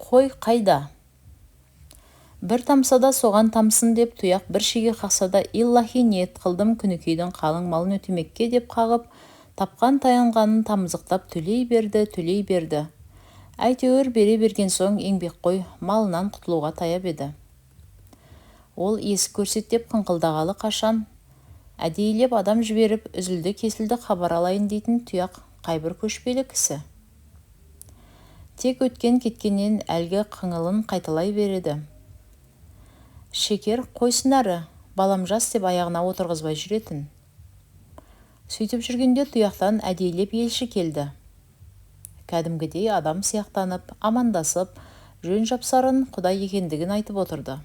Қой қайда? Бір тамса да соған тамсын деп тұяқ бір шеге қақса да иллахи ниет қылдым күнікейдің қалың малын өтемекке деп қағып, тапқан таянғанын тамызықтап төлей берді. Әйтеуір бере берген соң еңбекқой малынан құтылуға таяп еді. Ол есік көрсеттеп қыңқылдағалы қашан, әдейілеп адам жіберіп үзілді кесілді хабар алайын дейтін тұяқ қайбір көшпелі кісі. Тек өткен кеткеннен әлгі қыңылын қайталай береді. Шекер қойсын әрі, балам жас деп аяғына отырғызбай жүретін. Сөйтіп жүргенде тұяқтан әдейілеп елші келді. Кәдімгідей адам сияқтанып, амандасып, жөн жапсарын Құдай екендігін айтып отырды.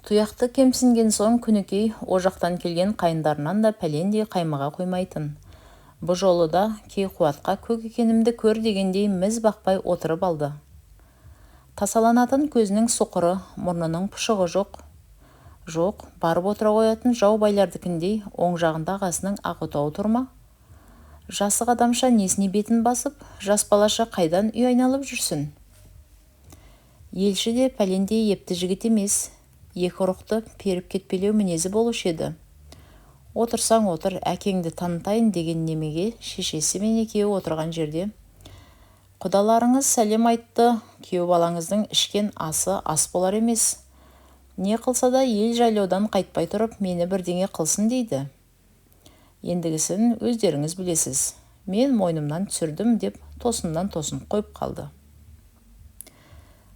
Тұяқты кемсінген соң күнікей ожақтан келген қайындарынан да пәлендей қаймаға қоймайтын. Бұ жолы да кей қуатқа көк екенімді көр дегендей міз бақпай отырып алды. Тасаланатын көзінің соқыры, мұрнының пұшығы жоқ. Жоқ, барып отыра қоятын жау байлардікіндей оң жағында ағасының ақ отауы тұрма. Жасық адамша несіне бетін басып, жас балаша қайдан үй айналып жүрсін. Елші де пәлендей епті жігіт емес, екі ұрықты періп кетпелеу мінезі болушы еді. Отырсаң отыр, әкеңді танытайын деген немеге шешесі мен екеуі отырған жерде. Құдаларыңыз сәлем айтты, күйеу балаңыздың ішкен асы ас болар емес. Не қылса да ел жайлаудан қайтпай тұрып, мені бірдеңе қылсын дейді. Ендігісін өздеріңіз білесіз. Мен мойнымнан түсірдім деп тосыннан тосын қойып қалды.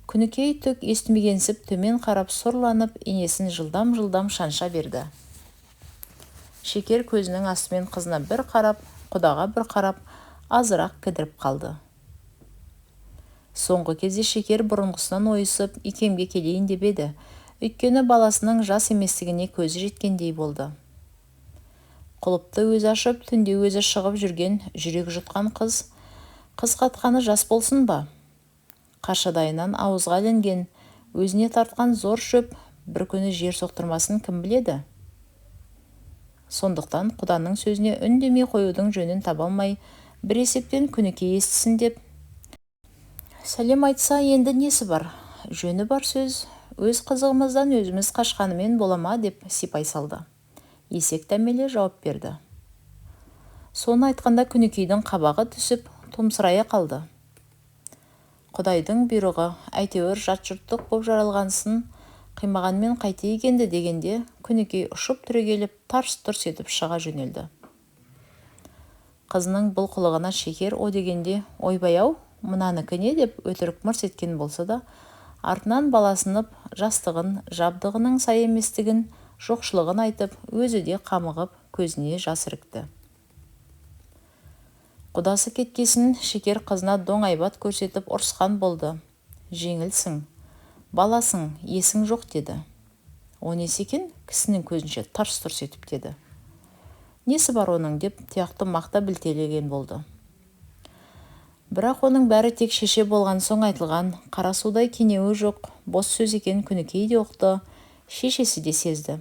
Күнікей түк естімегенсіп төмен қарап сұрланып, енесін жылдам шанша берді. Шекер көзінің астымен қызына бір қарап, құдаға бір қарап, азырақ кідіріп қалды. Соңғы кезде Шекер бұрынғысынан ойысып, икемге келейін деп еді, өйткені баласының жас еместігіне көзі жеткендей болды. Құлыпты өзі ашып, түнде өзі шығып жүрген жүрек жұтқан қыз қатқаны жас болсын ба? Қашадайынан ауызға ілінген, өзіне тартқан зор шөп бір күні жер соқтырмасын кім біледі? Сондықтан құданың сөзіне үндемей қоюдың жөнін таба алмай, бір есептен күнікей естісін деп, сәлем айтса енді несі бар? Жөні бар сөз, өз қызығымыздан өзіміз қашқанымен болама деп сипай салды. Есек дәмеле жауап берді. Соны айтқанда күнікейдің қабағы түсіп, томсырая қалды. Құдайдың бұйрығы, әйтеуір жат жұрттық боп жаралғансын, қимағанмен қайты екенді дегенде, күнікей ұшып түрегеліп, тарс-тұрс етіп шыға жөнелді. Қызының бұл қылығына Шекер о дегенде, ойбай-ау, мынанікі не деп өтірік мырс еткен болса да, артынан баласынып, жастығын, жабдығының сай еместігін, жоқшылығын айтып, өзі де қамығып, көзіне жас ірікті. Құдасы кеткесін Шекер қызына доң-айбат көрсетіп ұрысқан болды. Жеңілсің, баласың, есің жоқ деді. О несі екен? Кісінің көзінше тарс-тұрс етіп деді. Несі бар оның деп тұяқты мақта білтелеген болды. Бірақ оның бәрі тек шеше болған соң айтылған, қара судай кенеуі жоқ, бос сөз екен күнікей де ұқты, шешесі де сезді.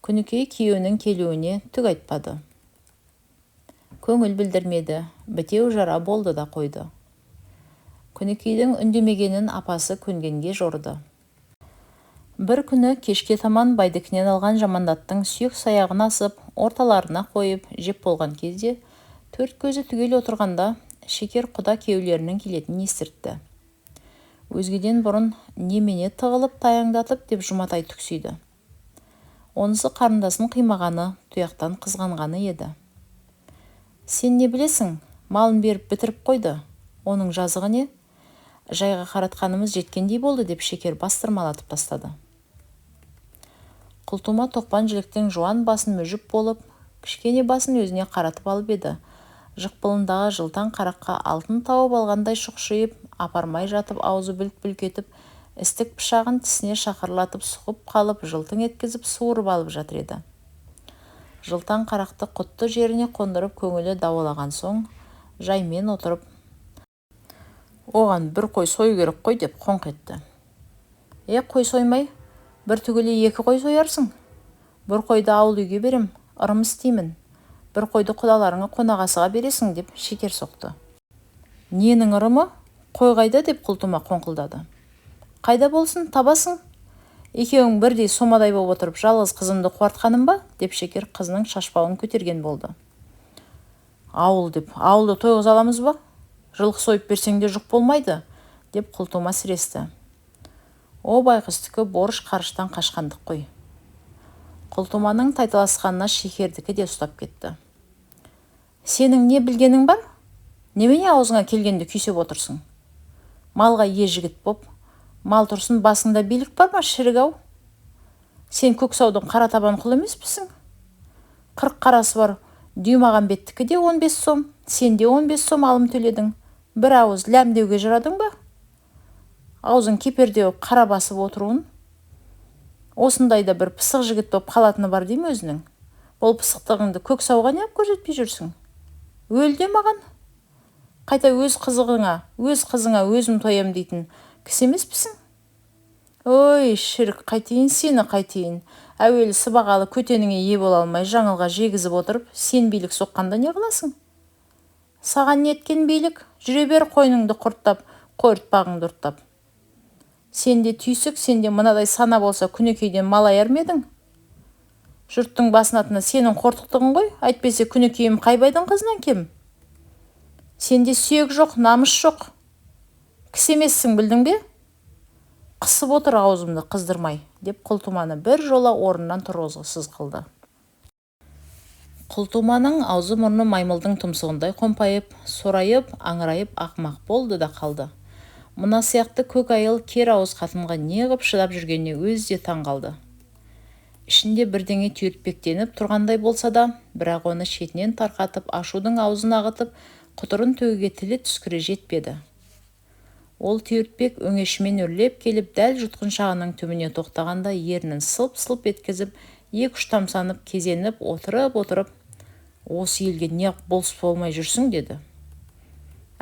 Күнікей күйеуінің келуіне түк айтпады. Көңіл білдірмеді, бітеу жара болды да қойды. Күнікейдің үндемегенін апасы көнгенге жорды. Бір күні кешке таман байдікінен алған жамандаттың сүйек саяғын асып, орталарына қойып, жеп болған кезде, төрт көзі түгел отырғанда, Шекер құда кеулерінің келетінін естіртті. Өзгеден бұрын немене тығылып таяңдатып деп Жұматай түксиді. Онысы қарындасын қимағаны, тұяқтан қызғанғаны еді. Сен не білесің? Малын беріп бітіріп қойды. Оның жазығы не? Жайға қаратқанымыз жеткендей болды деп Шекер бастырмалатып тастады. Құлтума тоқпан жіліктің жуан басын мүжіп болып, кішкене басын өзіне қаратып алып еді. Жықпылындағы жылтан қараққа алтын тауып алғандай шұқшиып, апармай жатып аузы бүлк-бүлк етіп, істік пышағын тісіне шақырлатып сұғып қалып, жылтың еткізіп суырып алып жатыр еді. Жылтан қарақты құтты жеріне қондырып көңілі дауалаған соң, жаймен отырып, оған бір қой сою керек қой деп қоңқ етті. Қой соймай, бір түгілі екі қой соярсың. Бір қойды ауыл үйге берем, ырым істеймін. Бір қойды құдаларыңа қонағасыға бересің деп Шекер соқты. Ненің ырымы? Қой қайда деп Құлтума қоңқылдады. Қайда болсын, табасың. Екеуің бірдей сомадай боп отырып жалғыз қызымды қуартқаным ба? Деп Шекер қызының шашпауын көтерген болды. Ауыл деп, ауылды тойғыза аламыз ба? Жылқы сойып берсең де жұқ болмайды, деп Құлтума сіресті. О байқұстікі борыш қарыштан қашқандық қой. Құлтуманың тайталасқанына Шекердікі де ұстап кетті. Сенің не білгенің бар? Немене аузыңа келгенде күйсеп отырсың? Малға жігіт боп, мал тұрсын басыңда билік бар ма, шірік-ау? Сен Көксаудың қара табан құл емеспісің? 40 қарасы бар Дүймағамбеттікі де 15 сом, сен де 15 сом алым төледің. Бір ауыз ләмдеуге жырадың ба? Аузың кепердеу қара басып отыруын. Осындайда бір пысық жігіт боп қалатыны бар дейм өзінің. Ол пысықтығыңды Көксауға неғып көрсетпей жүрсің? Өлде маған. Қайта өз қызыңа өзім тоям дейтін кісі емеспісің? Ой, шірік, қайтейін сені, қайтейін. Әуелі сыбағалы көтеніңе ие бола алмай жаңылға жегізіп отырып, сен билік соққанда не қыласың? Саған неткен билік? Жүре бер қойныңды құрттап, қойыртпағыңды ұрттап. Сенде түйсік, сенде мынадай сана болса Күнекейден мал аяр ма едің? Жұрттың басынатына сенің қортықтығың ғой, әйтпесе Күнекейім қайбайдың қызынан кем? Сенде сүйек жоқ, намыс жоқ. Кісі емессің, білдің бе? Қысып отыр аузымды қыздырмай, деп Құлтуманы бір жола орнынан тұрғызғысыз қылды. Құлтуманың аузы мұрны маймылдың тұмсығындай қомпайып, сорайып, аңырайып ақмақ болды да қалды. Мына сияқты көк айыл кер ауыз қатынға неғып шыдап жүргеніне өзі де таң қалды. Ішінде бірдеңе түйіртпектеніп тұрғандай болса да, бірақ оны шетінен тарқатып, ашудың аузын ағытып, құтырын төгуге тілі түскірі жетпеді. Ол түйіртпек өңешімен үрлеп келіп, дәл жұтқын шағының түбіне тоқтағанда ернін сылп-сылп еткізіп, екі-үш тамсанып, кезеніп, отырып, осы елге неғып болыс болмай жүрсің, деді.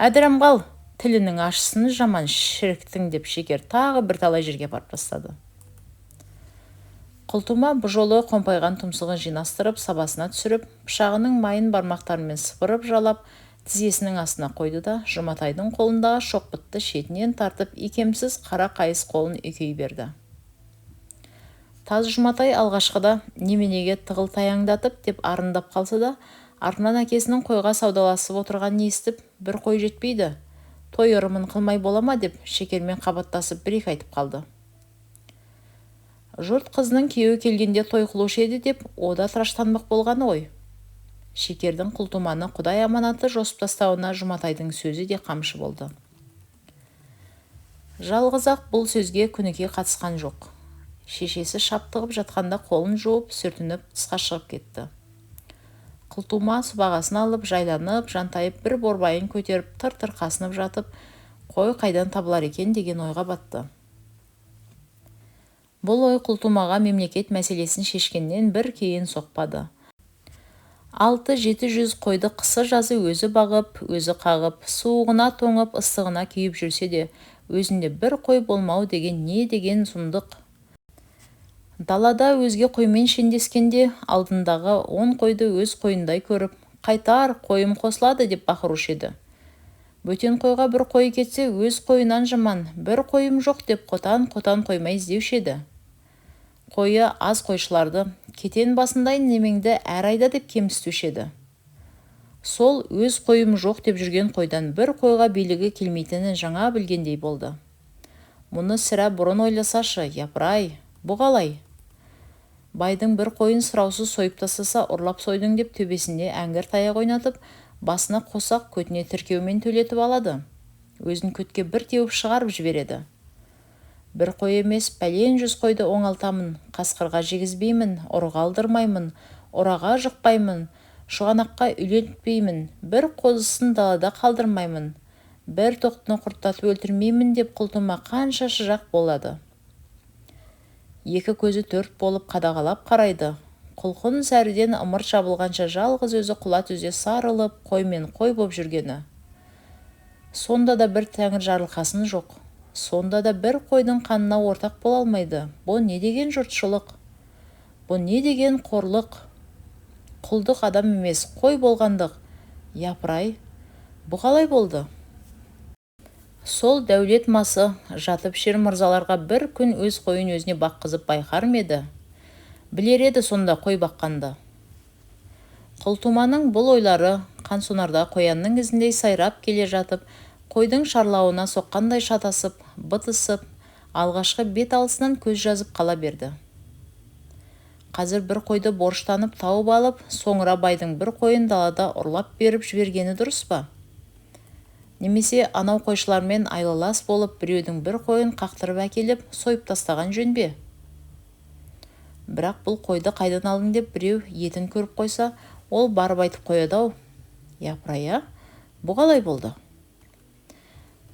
Әдірім қал, тілінің ашысыны жаман шіріктің, деп Шекер тағы бір талай жерге барып тастады. Құлтума бұл жолы қомпайған тұмсығын жинастырып, сабасына түсіріп, пышағының майын бармақтарымен сыпырып жалап, тізесінің астына қойды да, Жұматайдың қолындағы шоқпытты шетінен тартып, икемсіз қара қайыс қолын үйкей берді. Таз Жұматай алғашқыда неменеге тығыл таяңдатып деп арындап қалса да, артынан әкесінің қойға саудаласып отырғанын естіп, бір қой жетпейді, той ырымын қылмай бола ма деп Шекермен қабаттасып бір-екі айтып қалды. Жұрт қызының күйеуі келгенде той қылушы еді деп, ода тыраштанбақ болғаны ғой. Шекердің Құлтуманы Құдай аманаты жосып тастауына Жұматайдың сөзі де қамшы болды. Жалғыз-ақ бұл сөзге Күнекей қатысқан жоқ. Шешесі шаптығып жатқанда қолын жуып, сүртініп, тысқа шығып кетті. Құлтума сыбағасын алып, жайланып, жантайып, бір борбайын көтеріп, тыр-тыр қасынып жатып, қой қайдан табылар екен деген ойға батты. Бұл ой Құлтумаға мемлекет мәселесін шешкеннен бір кейін соқпады. 600-700 қойды қысы-жазы өзі бағып, өзі қағып, суығына тоңып, ыстығына күйіп жүрсе де, өзінде бір қой болмау деген не деген сұмдық. Далада өзге қоймен шендескенде, алдындағы 10 қойды өз қойындай көріп, қайтар, қойым қосылады деп бақырушы еді. Бөтен қойға бір қой кетсе, өз қойынан жаман, бір қойым жоқ деп қотан қоймай іздеуші еді. Қойы аз қойшыларды, кетен басындай немеңді әр айда деп кемсітуші еді. Сол өз қойым жоқ деп жүрген қойдан бір қойға билігі келмейтінін жаңа білгендей болды. Мұны сірә бұрын ойласашы, япырай, бұл қалай? Байдың бір қойын сұраусыз сойып тастаса, ұрлап сойдың деп төбесінде әңгір таяқ ойнатып, басына қосақ көтіне тіркеумен төлетіп алады. Өзін көтке бір теуіп шығарып жібереді. Бір қой емес, пәлен 100 қойды оңалтамын, қасқырға жегізбеймін, ұрыға алдырмаймын, ұраға жықпаймын, шұғанаққа үйлентпеймін, бір қозысын далада қалдырмаймын, бір тоқтыны құрттатып өлтірмеймін деп Құлтума қанша шырақ болады. Екі көзі 4 болып қадағалап қарайды. Құлқын сәріден ымырт жабылғанша жалғыз өзі құла түзде сарылып, қоймен қой боп жүргені. Сонда да бір тәңір жарылқасын жоқ. Сонда да бір қойдың қанына ортақ бола алмайды. Бұл не деген жұртшылық? Бұл не деген қорлық? Құлдық адам емес, қой болғандық. Япырай, бұл қалай болды? Сол дәулет масы жатып шер мырзаларға бір күн өз қойын өзіне баққызып байқар ма еді? Білер еді сонда қой баққанды. Құлтуманың бұл ойлары қансонарда қоянның ізіндей сайрап келе жатып, қойдың шарлауына соққандай шатасып, бытысып, алғашқы бет алысынан көз жазып қала берді. Қазір бір қойды борыштанып тауып алып, соңыра байдың бір қойын далада ұрлап беріп жібергені дұрыс па? Немесе анау қойшылармен айлалас болып біреудің бір қойын қақтырып әкеліп, сойып тастаған жөн бе? Бірақ бұл қойды қайдан алдың деп біреу етін көріп қойса, ол барып айтып қояды-ау. Япырай, бұл қалай болды?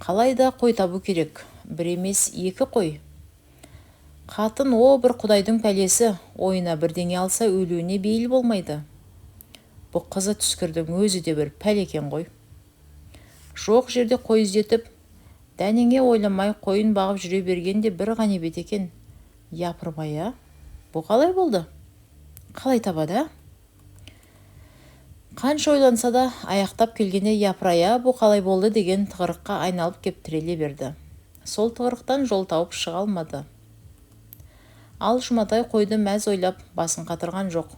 Қалайда қой табу керек, бір емес екі қой. Қатын бір құдайдың пәлесі, ойына бірдеңе алса өлуіне бейіл болмайды. Бұл қызы түскірдің өзі де бір пәлекен ғой. Жоқ жерде қой іздетіп, дәнеңе ойламай қойын бағып жүре бергенде бір ғанибет екен. Япырмай, бұл қалай болды? Қалай табады? Қанша ойланса да, аяқтап келгенде япырай, бұл қалай болды деген тығырыққа айналып кеп тіреле берді. Сол тығырықтан жол тауып шыға алмады. Ал Жұматай қойды мәз ойлап басын қатырған жоқ.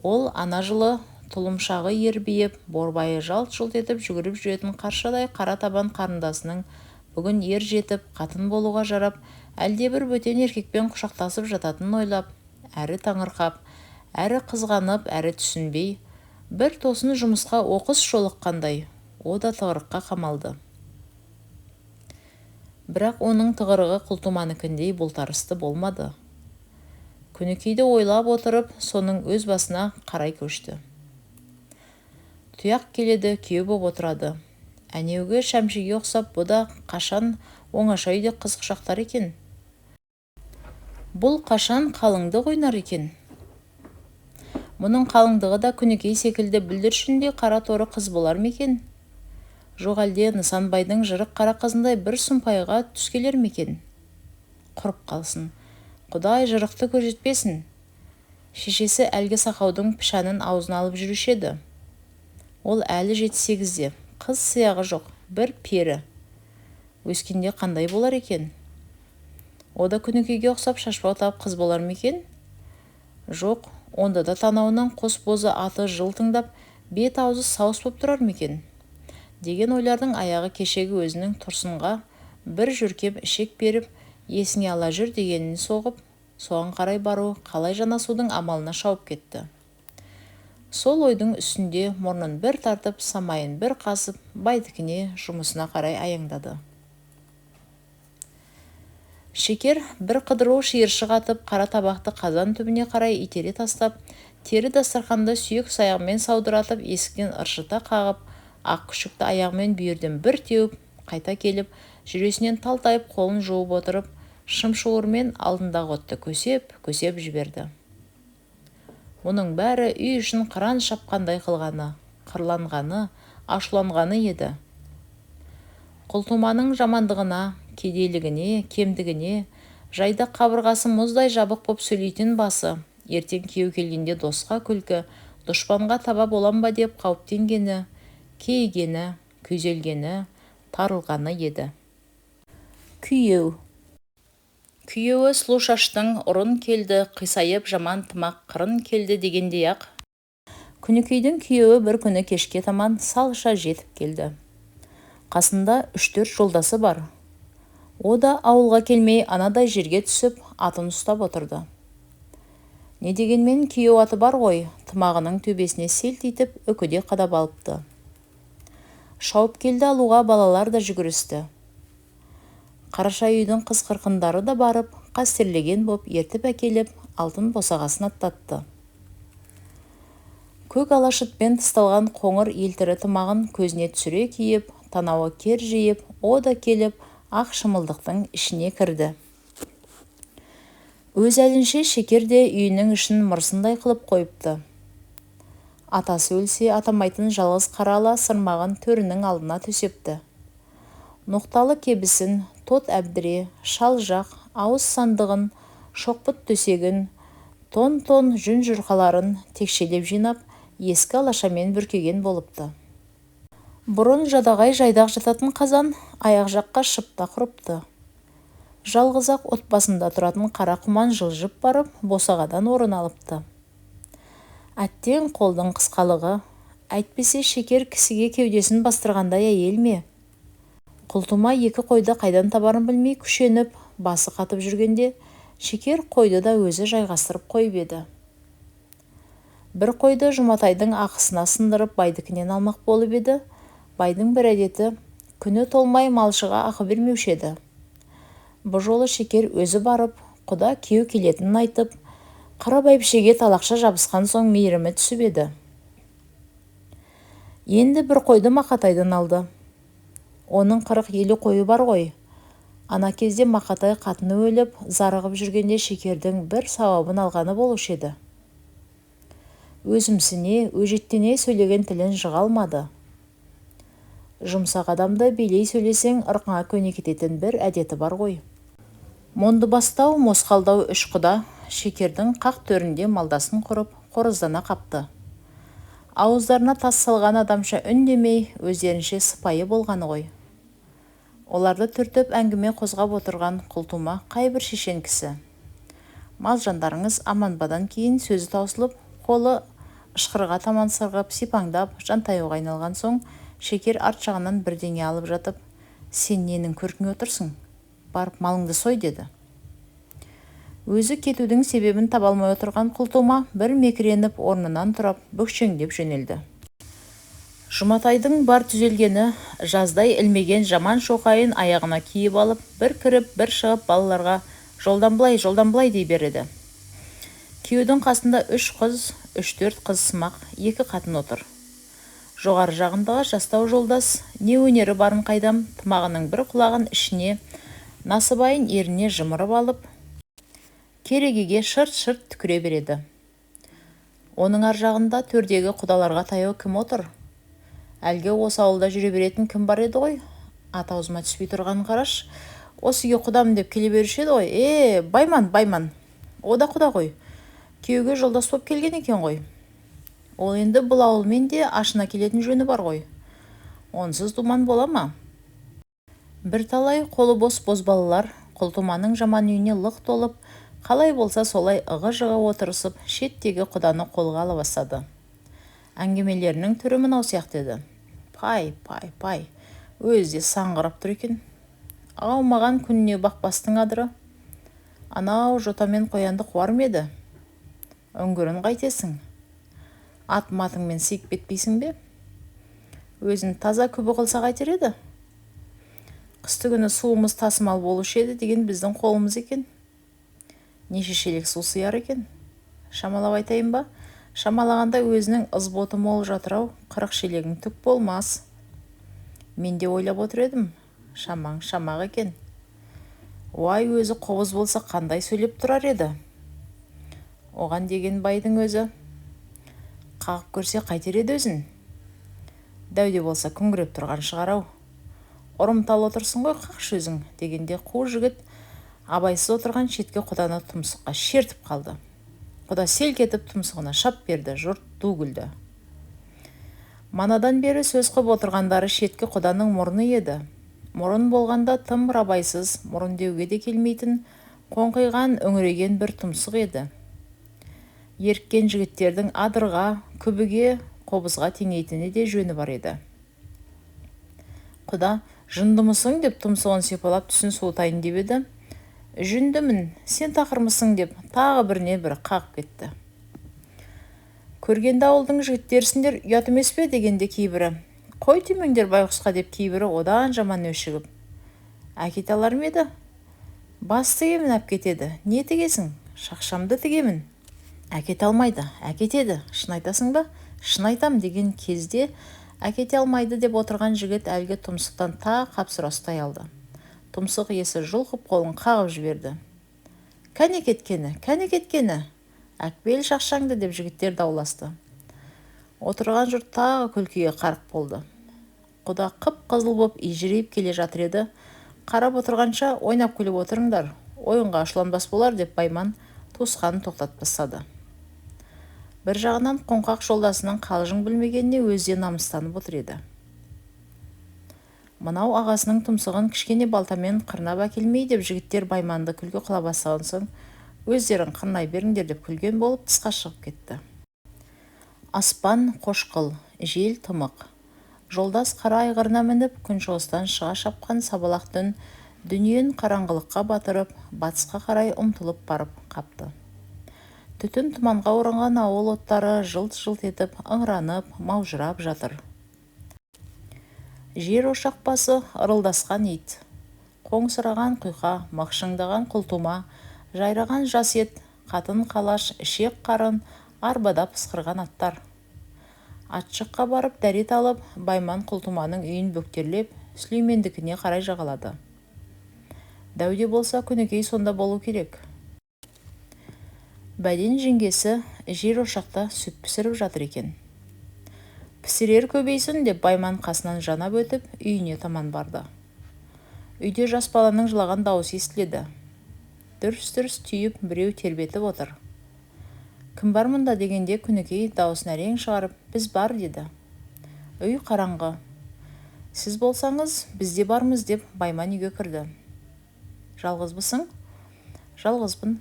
Ол ана жылы тұлымшағы ербиіп, борбайы жалт-жұлт етіп жүгіріп жүретін қаршадай қара табан қарындасының бүгін ер жетіп, қатын болуға жарап, әлдебір бөтен еркекпен құшақтасып жататынын ойлап, әрі таңырқап, әрі қызғанып, әрі түсінбей, бір тосын жұмысқа оқыс жолыққандай, о да тығырыққа қамалды. Бірақ оның тығырығы Құлтуманыкіндей бұлтарысты болмады. Күнікейді ойлап отырып, соның өз басына қарай көшті. Тұяқ келеді, күйеу боп отырады. Әнеугі шәмшіге ұқсап, бұ да қашан оңаша үйде қыз құшақтар екен. Бұл қашан қалыңды ойнар екен. Мұның қалыңдығы да Күнікей секілді бүлдіршіндей қара торы қыз болар ма екен? Жоқ әлде Нысанбайдың жырық қара қызындай бір сұмпайға түскелер ме екен? Құрып қалсын. Құдай жырықты көрсетпесін. Шешесі әлгі сақаудың пішанын аузына алып жүруші еді. Ол әлі 7-8-де, қыз сияғы жоқ, бір пері. Өскенде қандай болар екен? О да Күнікейге ұқсап шашпау тап қыз болар ма екен? Жоқ, онда да танауынан қос бозы аты жыл тыңдап, бет аузы сауыс боп тұрар ма екен? Деген ойлардың аяғы кешегі өзінің Тұрсынға бір жүркеп ішек беріп, есіңе ала жүр дегенін соғып, соған қарай бару қалай жанасудың амалына шауып кетті. Сол ойдың үстінде мұрнын бір тартып, самайын бір қасып, байдікіне жұмысына қарай аяңдады. Шекер бір қыдыру шиыршық атып, қара табақты қазан түбіне қарай итере тастап, тері дастарханды сүйек саяғымен саудыратып, есіктен ыршыта қағып, ақ күшікті аяғымен бүйірден бір теуіп, қайта келіп, жүресінен талтайып қолын жуып отырып, шымшуырмен алдындағы отты көсеп жіберді. Оның бәрі үй үшін қыран шапқандай қылғаны, қырланғаны, ашуланғаны еді. Құлтуманың жамандығына, кедейлігіне, кемдігіне, жайда қабырғасы мұздай жабық боп сөйлейтін басы, ертең күйеу келгенде досқа күлкі, дұшпанға таба болам ба деп қауіптенгені, кейгені, күйзелгені, тарылғаны еді. Күйеуі сұлу шаштың ұрын келді, қисайып жаман тымақ қырын келді дегендей-ақ. Күнікейдің күйеуі бір күні кешке таман салша жетіп келді. Қасында 3-4 жолдасы бар. О да ауылға келмей анадай жерге түсіп, атын ұстап отырды. Не дегенмен күйеу аты бар ғой, тымағының төбесіне селт етіп үкіде қадап алыпты. Шауып келді алуға балалар да жүгірісті. Қараша үйдің қыз қырқындары да барып, қастерлеген боп ертіп әкеліп, алтын босағасын аттатты. Көк алашытпен тысталған қоңыр елтірі тымағын көзіне түсіре киіп, танауы кер жиып, о да келіп, ақ шымылдықтың ішіне кірді. Өз әлінше Шекер де үйінің ішін мырсындай қылып қойыпты. Атасы өлсе атамайтын жалғыз қарала сырмағын төрінің алдына төсепті. Ноқталы кебісін, тот әбдіре, шал жақ, ауыз сандығын, шоқпыт төсегін, тон-тон жүн жұрқаларын текшелеп жинап, ескі алашамен бүркеген болыпты. Бұрын жадағай жайдақ жататын қазан аяқ жаққа шыпта құрыпты. Жалғыз-ақ отбасында тұратын қара құман жылжып барып босағадан орын алыпты. Әттең қолдың қысқалығы, әйтпесе шекер кісіге кеудесін бастырғандай әйел ме? Құлтыма екі қойды қайдан табарын білмей күшеніп, басы қатып жүргенде, шекер қойды да өзі жайғастырып қойып еді. Бір қойды Жұматайдың ақысына сындырып байдікінен алмақ болып еді. Байдың бір әдеті, күні толмай малшыға ақы бермеуші еді. Бұл жолы шекер өзі барып, құда күйеу келетінін айтып, қара бәйбішеге талақша жабысқан соң мейірімі түсіп еді. Енді бір қойды Мақатайдан алды. Оның 40-50 қойы бар ғой. Ана кезде Мақатай қатыны өліп, зарығып жүргенде шекердің бір сауабын алғаны болушы еді. Өзімсіне, өжеттене сөйлеген тілін жыға алмады. Жұмсақ адамды билей сөйлесең ырқыңа көне кететін бір әдеті бар ғой. Монды бастау, мосқалдау үш құда шекердің қақ төрінде малдасын құрып, қорыздана қапты. Ауыздарына тас салған адамша үндемей, өздерінше сыпайы болғаны ғой. Оларды түртіп әңгіме қозғап отырған Құлтума қайбір шешен кісі. Мал жандарыңыз аманбадан кейін сөзі таусылып, қолы ышқырға таман сырғып, сипаңдап, жантаюға айналған соң, шекер арт жағынан бірдеңе алып жатып, сен ненің көркіңе отырсың? Барып малыңды сой, деді. Өзі кетудің себебін таба алмай отырған Құлтума бір мекіреніп орнынан тұрып, бүкшеңдеп жөнелді. Жұматайдың бар түзелгені, жаздай ілмеген жаман шоқайын аяғына киіп алып, бір кіріп, бір шығып балаларға жолдан былай дей береді. Күйеудің қасында 3 қыз, 3-4 қыз сымақ, 2 қатын отыр. Жоғары жағындағы жастау жолдас, не өнері барын қайдам, тымағының бір құлағын ішіне, насыбайын еріне жымырып алып, керегеге шырт-шырт түкіре береді. Оның ар жағында төрдегі құдаларға таяу кім отыр? Әлгі осы ауылда жүре беретін кім бар еді ғой? Ат аузыма түспей тұрғанын қараш. Осы үйге құдам деп келе беруші еді ғой. Байман. О да құда ғой. Күйеуге жолдас боп келген екен ғой. Ол енді бұл ауылмен де ашына келетін жөні бар ғой. Онсыз думан бола ма? Бірталай қолы бос бозбалалар Құлтуманың жаман үйіне лық толып, қалай болса солай ығы-жығы отырысып, шеттегі құданы қолға ала бастады. Әңгімелерінің түрі мынау сияқты еді. Пай, өзде саңғырап тұр екен. Аумаған күніне бақпастың адыры. Анау жотамен қоянды қуар ма еді? Үңгірін қайтесің? Ат матыңмен сиып бетпейсің бе? Өзін таза күбі қылса қайтер еді? Қысты күні суымыз тасымал болушы еді деген біздің қолымыз екен. Неше шелек су сияр екен? Шамалап айтайын ба? Шамалағанда өзінің ызботы мол жатырау, 40 шелегің түк болмас. Мен де ойлап отыр едім, шамаң шамақ екен. Уай, өзі қобыз болса қандай сөйлеп тұрар еді? Оған деген байдың өзі қағып көрсе қайтер еді өзін? Дәуде болса күңгіреп тұрған шығарау. Ұрымтал отырсың ғой, қақшы өзің, дегенде қу жігіт абайсыз отырған шетке құданы тұмсыққа шертіп қалды. Құда селк етіп тұмсығына шап берді, жұрт ду күлді. Манадан бері сөз қып отырғандары шеткі құданың мұрны еді. Мұрын болғанда тым абайсыз, мұрын деуге де келмейтін, қоңқиған үңіреген бір тұмсық еді. Еріккен жігіттердің адырға, күбіге, қобызға теңейтіні де жөні бар еді. Құда, жындымысың деп тұмсығын сипалап түсін суытайын деп еді. Жүндімін, сен тақырмысың деп тағы біріне бір қағып кетті. Көргенде ауылдың жігіттерсіңдер, ұят емес пе дегенде кейбірі. Қой түймеңдер байғұсқа деп кейбірі одан жаман өшігіп. Әкете алар ма еді? Бас тігемін әпкетеді. Не тігесің? Шақшамды тігемін. Әкете алмайды, әкетеді. Шын айтасың ба? Шын айтам деген кезде әкете алмайды деп отырған жігіт әлгі тұмсықтан та қапсыра ұстай алды. Тұмсық иесі жұлқып қолын қағып жіберді. Кәне кеткені, әкпел шақшаңды деп жігіттер дауласты. Отырған жұрт тағы күлкіге қарық болды. Құда қып-қызыл боп ежірейіп келе жатыр еді. Қарап отырғанша ойнап күліп отырыңдар, ойынға ашуланбас болар деп Байман туысқанын тоқтатып тастады. Бір жағынан қоңқақ жолдасының қалжың білмегеніне өзі намыстанып отыр еді. Мынау ағасының тұмсығын кішкене балтамен қырнап әкелмей деп жігіттер Байманды күлге қыла бастаған соң, өздерің қырнай беріңдер деп күлген болып тысқа шығып кетті. Аспан қошқыл, жел тымық. Жолдас қара айғырына мініп, күншығыстан шыға шапқан сабалақ түн дүниен қараңғылыққа батырып, батысқа қарай ұмтылып барып қапты. Түтін тұманға оранған ауыл оттары жылт-жылт етіп, ыңыранып, маужырап жатыр. Жер ошақ басы ырылдасқан ит, қоңсыраған құйқа, мақшыңдаған құлтума, жайраған жас ет, қатын қалаш, ішек қарын, арбада пысқырған аттар. Атшыққа барып дәрет алып, Байман құлтуманың үйін бөктерлеп, Сүлеймендікіне қарай жағалады. Дәуде болса Күнікей сонда болу керек. Бәден жеңгесі жер ошақта сүт пісіріп жатыр екен. Пісірер көбейсін деп Байман қасынан жанап өтіп, үйіне таман барды. Үйде жас баланың жылаған дауысы естіледі. Дүрс-дүрс түйіп, біреу тербетіп отыр. Кім бар мұнда дегенде Күнікей дауысын әрең шығарып, біз бар деді. Үй қараңғы. Сіз болсаңыз, бізде бармыз деп Байман үйге кірді. Жалғызбысың? Жалғызбын.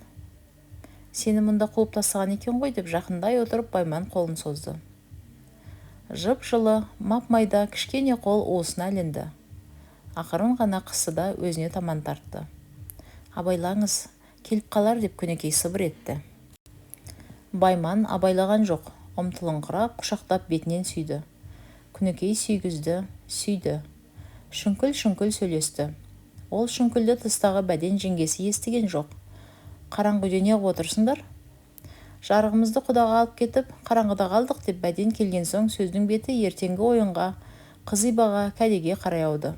Сені мұнда қуып тастаған екен ғой деп жақындай отырып Байман қолын созды. Жып-жылы, мап-майда кішкене қол уысына ілінді. Ақырын ғана қысыда өзіне таман тартты. Абайлаңыз, келіп қалар деп Күнікей сыбыр етті. Байман абайлаған жоқ, ұмтылыңқырап құшақтап бетінен сүйді. Күнікей сүйгізді, сүйді. Шүңкіл-шүңкіл сөйлесті. Ол шүңкілді тыстағы Бәден жеңгесі естіген жоқ. Қараңғы үйде неғып отырсыңдар? Жарығымызды құдаға алып кетіп, қараңғыда қалдық деп Бәден келген соң сөздің беті ертеңгі ойынға, қызибаға, кәдеге қарай ауды.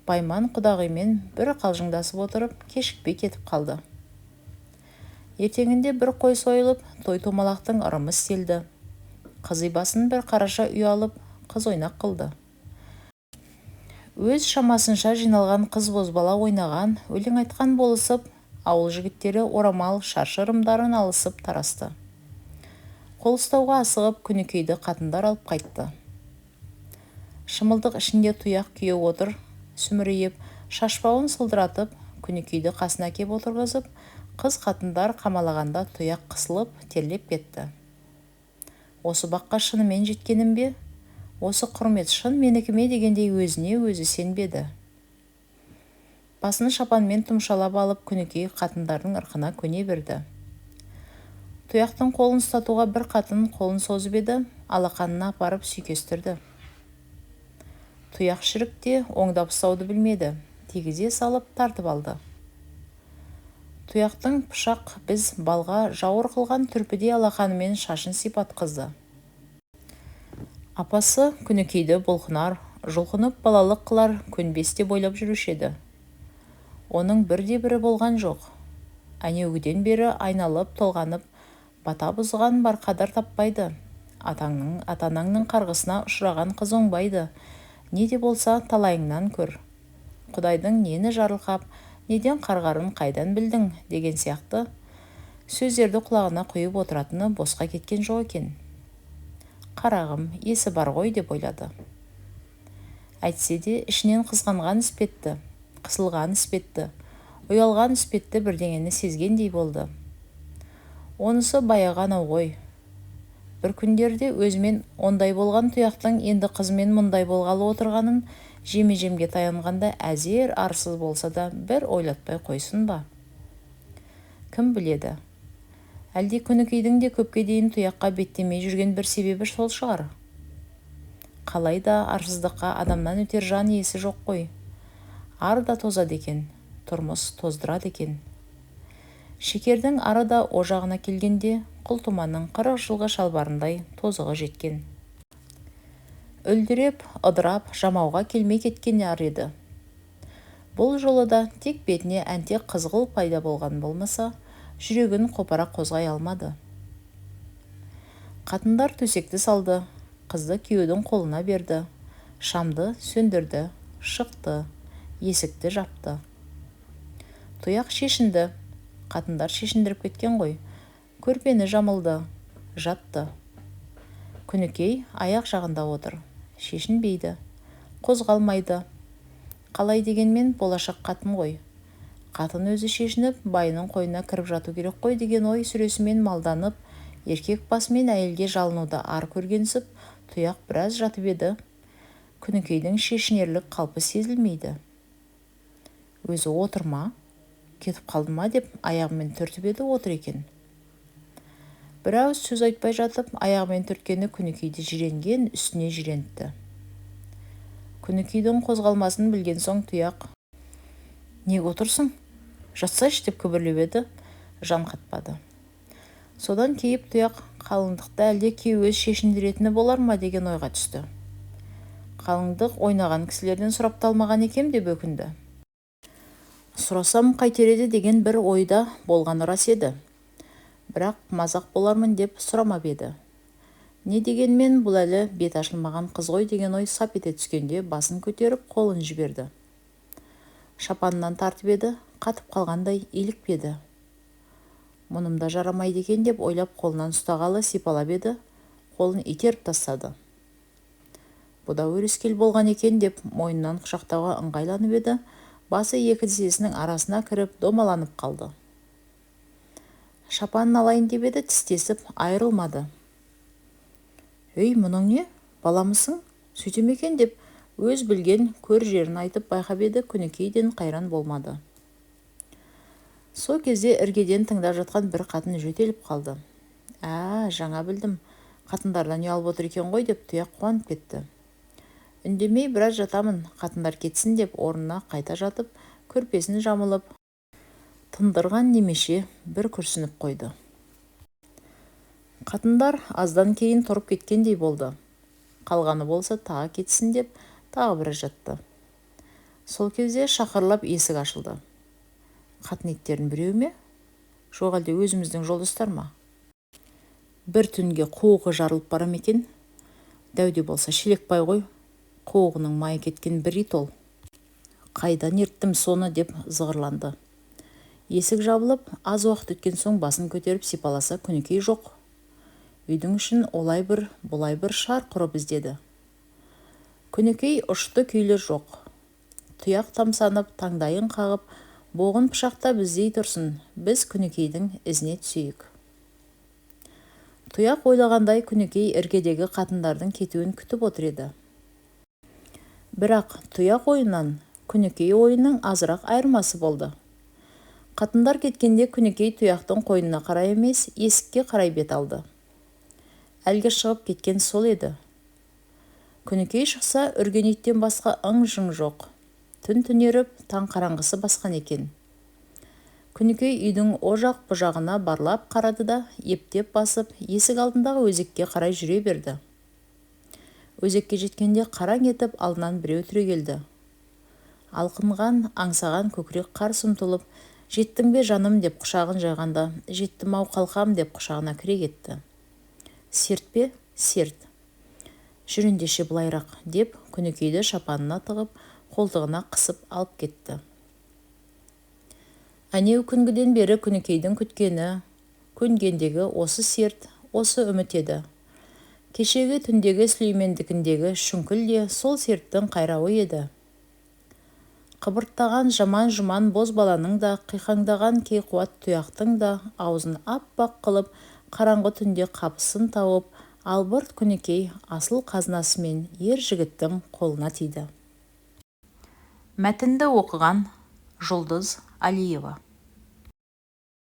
Байман құдағымен бір қалжыңдасып отырып, кешікпей кетіп қалды. Ертеңінде бір қой сойылып, той-томалақтың ырымы істелді. Қызибасын бір қараша үй алып, қыз ойнақ қылды. Өз шамасынша жиналған қыз бозбала ойнаған, өлең айтқан болысып, ауыл жігіттері орамал, шаршы ырымдарын алысып тарасты. Қол ұстауға асығып Күнікейді қатындар алып қайтты. Шымылдық ішінде тұяқ күйе отыр, сүмірейіп, шашпауын сылдыратып, Күнікейді қасына кеп отырғызып, қыз қатындар қамалағанда тұяқ қысылып, терлеп кетті. Осы баққа шынымен жеткенім бе? Осы құрмет шын менікіме дегендей өзіне өзі сенбеді. Басын шапанмен тұмшалап алып Күнікей қатындардың ырқына көне берді. Тұяқтың қолын ұстатуға бір қатын қолын созып еді, алақанына апарып сүйкестірді. Тұяқ шірікте оңдап ұстауды білмеді, тегізе салып тартып алды. Тұяқтың пышақ біз балға жауыр қылған түрпідей алақанымен шашын сипатқызды. Апасы Күнікейді бұлқынар, жұлқынып балалық қылар көнбесте бойлап жүруші еді. Оның бірде-бірі болған жоқ. Әнеугіден бері айналып, толғанып, бата бұзған бар қадар таппайды. Атанаңның қарғысына ұшыраған қыз оңбайды. Не де болса талайыңнан көр. Құдайдың нені жарылқап, неден қарғарын қайдан білдің, деген сияқты сөздерді құлағына құйып отыратыны босқа кеткен жоқ екен. Қарағым, есі бар ғой деп ойлады. Әйтсе де ішінен қызғанған іспетті. Қысылған іспетті, ұялған іспетті бірдеңені сезгендей болды. Онысы баяған ғой. Бір күндерде өзімен ондай болған тұяқтың енді қызымен мұндай болғалы отырғанын жеме-жемге таянғанда әзер арсыз болса да бір ойлатпай қойсын ба? Кім біледі? Әлде Күнікейдің де көпке дейін тұяққа беттемей жүрген бір себебі сол шығар. Қалайда арсыздыққа адамнан өтер жан иесі жоқ қой. Ар да тозады екен, тұрмыс тоздырады екен. Шекердің ары да ожағына келгенде құлтуманың 40 жылғы шалбарындай тозығы жеткен. Үлдіреп, ыдырап, жамауға келмей кеткен ар еді. Бұл жолы да тек бетіне әнтек қызғыл пайда болған болмаса, жүрегін қопара қозғай алмады. Қатындар төсекті салды, қызды күйеудің қолына берді, шамды сөндірді, шықты, есікті жапты. Тұяқ шешінді, қатындар шешіндіріп кеткен ғой, көрпені жамылды, жатты. Күнікей аяқ жағында отыр, шешінбейді. қозғалмайды. Қалай дегенмен болашақ қатын ғой. Қатын өзі шешініп, байының қойнына кіріп жату керек қой деген ой сүресімен малданып, еркек басымен әйелге жалынуды ар көргенсіп, тұяқ біраз жатып еді. Күнікейдің шешінерлік қалпы сезілмейді. Өзі отыр ма? Кетіп қалды ма деп аяғымен түртіп еді, отыр екен. Бір ауыз сөз айтпай жатып, аяғымен түрткені Күнікейді жиренген, үстіне жирентті. Күнікейдің қозғалмасын білген соң тұяқ: «Неге отырсың? Жатсайшы» деп күбірлеп еді, жан қатпады. Содан кейіп тұяқ қалыңдықты әлде күйеуі шешіндіретіні болар ма деген ойға түсті. Қалыңдық ойнаған кісілерден сұрапты алмаған екем деп өкінді. Сұрасам қайтер еді деген бір ойда болғаны рас еді. Бірақ мазақ болармын деп сұрамап еді. Не дегенмен бұл әлі бет ашылмаған қыз ғой деген ой сап ете түскенде басын көтеріп қолын жіберді. Шапанынан тартып еді, қатып қалғандай илікпеді. Мұнымда жарамайды екен деп ойлап қолынан ұстағалы сипалап еді, қолын итеріп тастады. Бұда өрескел болған екен деп мойнынан құшақтауға ыңғайланып еді, басы екі тізесінің арасына кіріп домаланып қалды. Шапанын алайын деп еді, тістесіп айырылмады. «Өй, мұның не? Баламысың? Сөйтем екен» деп өз білген көр жерін айтып байқап еді, Күнікейден қайран болмады. Сол кезде іргеден тыңдап жатқан бір қатын жөтеліп қалды. Жаңа білдім, қатындардан ұялып отыр екен ғой деп тұяқ қуанып кетті. Үндемей біраз жатамын, қатындар кетсін деп орнына қайта жатып, көрпесін жамылып, тындырған немеше бір күрсініп қойды. Қатындар аздан кейін тұрып кеткендей болды. Қалғаны болса тағы кетсін деп тағы біраз жатты. Сол кезде шақырлап есік ашылды. Қатын иттердің біреу ме? Жоқ әлде өзіміздің жолдастар ма? Бір түнге қуығы жарылып барам екен. Дәуде болса Шелекбай ғой. Қуығының майы кеткен бір ит ол. Қайдан ерттім соны деп зығырланды. Есік жабылып, аз уақыт өткен соң басын көтеріп сипаласа Күнікей жоқ. Үйдің ішін олай бір, бұлай бір шар құрып іздеді. Күнікей ұшты күйлі жоқ. Тұяқ тамсанып, таңдайын қағып, боғын пышақтап іздей тұрсын, біз Күнікейдің ізіне түсейік. Тұяқ ойлағандай Күнікей іргедегі қатындардың кетуін күтіп отыр еді. Бірақ тұяқ ойынан Күнікей ойының азырақ айырмасы болды. Қатындар кеткенде Күнікей тұяқтың қойнына қарай емес, есікке қарай бет алды. Әлгі шығып кеткен сол еді. Күнікей шықса, үрген иттен басқа ың-жың жоқ. Түн түнеріп, таң қараңғысы басқан екен. Күнікей үйдің о жақ бұ жағына барлап қарады да, ептеп басып, есік алдындағы өзекке қарай жүре берді. Өзекке жеткенде қараң етіп алдынан біреу түрегелді. Алқынған, аңсаған көкірек қарс ұмтылып, «Жеттің бе жаным» деп құшағын жайғанда, «Жеттім ау қалқам» деп құшағына кіре кетті. «Серт пе? Серт. Жүріндеше бұлайрақ» деп Күнікейді шапанына тығып, қолтығына қысып алып кетті. Әнеу күнгіден бері Күнікейдің күткені, көнгендегі осы серт, осы үміт еді. Кешегі түндегі Сүлеймендікіндегі шүңкіл де сол серттің қайрауы еді. Қыбырттаған жаман-жұман боз баланың да, қиқаңдаған кей қуат тұяқтың да аузын аппақ қылып, қараңғы түнде қапысын тауып, албырт Күнікей асыл қазынасымен ер жігіттің қолына тиді. Мәтінді оқыған Жұлдыз Алиева.